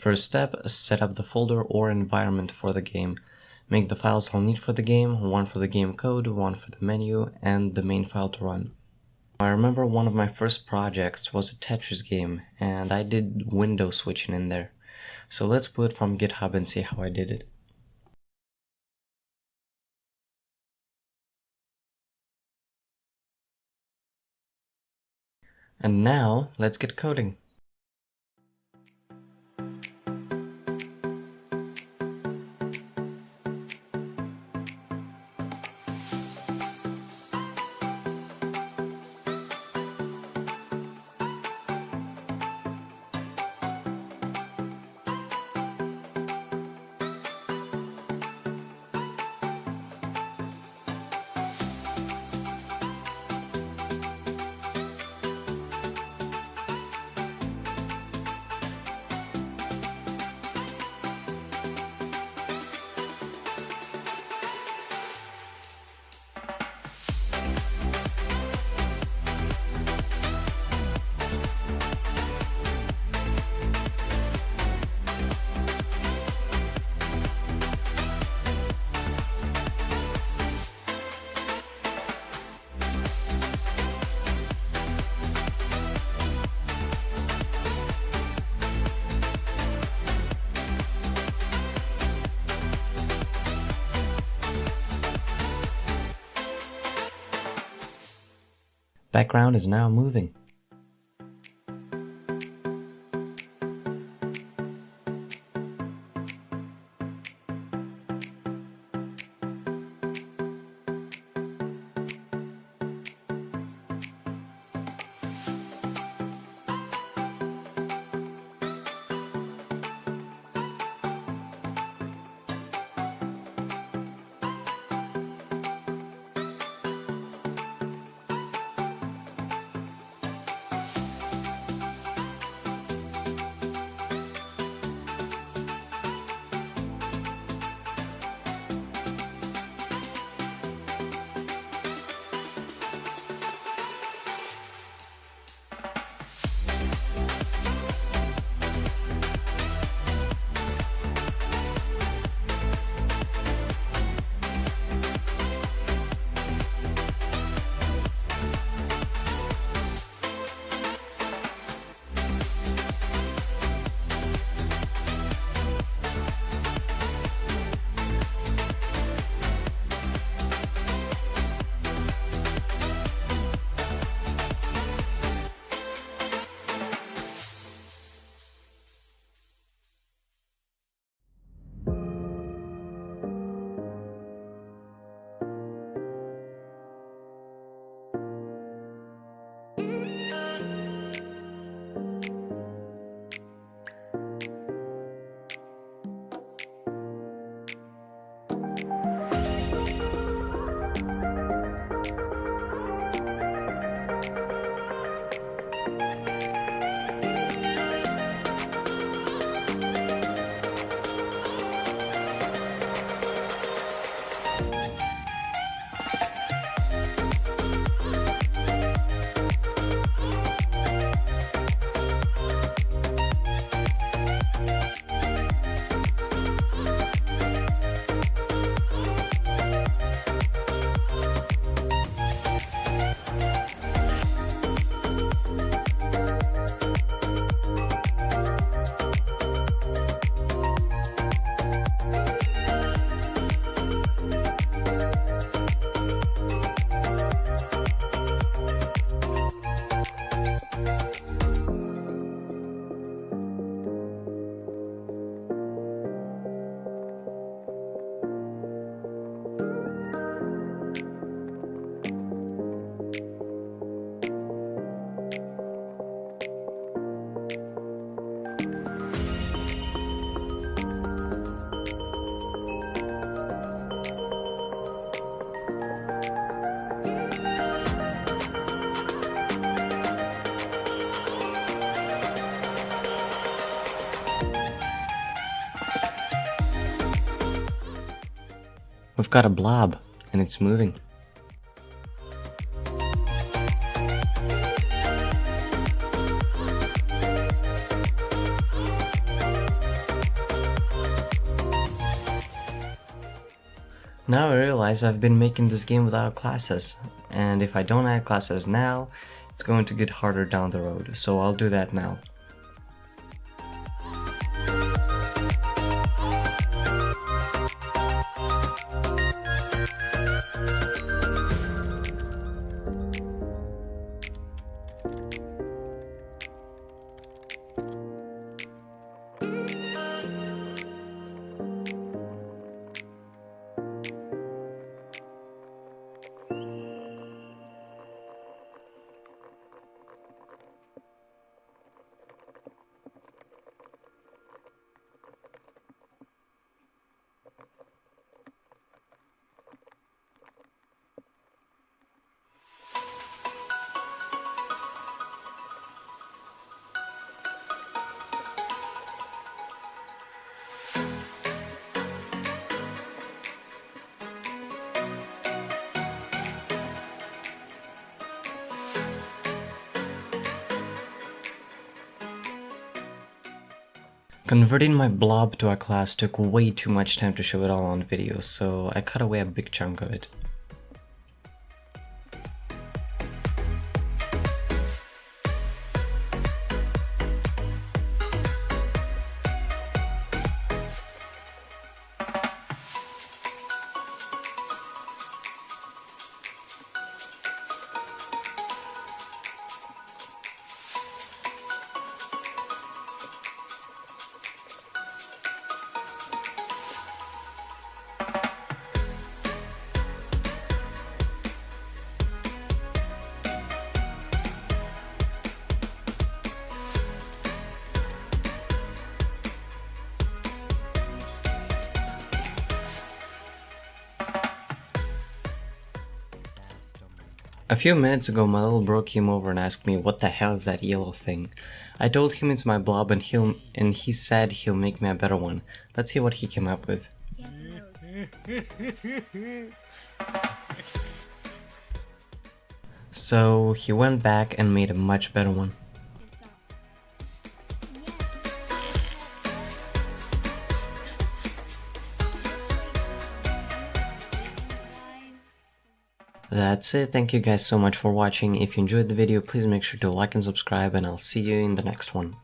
First step, set up the folder or environment for the game. Make the files I'll need for the game, one for the game code, one for the menu, and the main file to run. I remember one of my first projects was a Tetris game, and I did window switching in there. So let's pull it from GitHub and see how I did it. And now, let's get coding. Background is now moving. We've got a blob, and it's moving. Now I realize I've been making this game without classes, and if I don't add classes now, it's going to get harder down the road, so I'll do that now. Converting my blob to a class took way too much time to show it all on video, so I cut away a big chunk of it. A few minutes ago, my little bro came over and asked me what the hell is that yellow thing. I told him it's my blob and he said he'll make me a better one. Let's see what he came up with. So he went back and made a much better one. That's it. Thank you guys so much for watching. If you enjoyed the video, please make sure to like and subscribe, and I'll see you in the next one.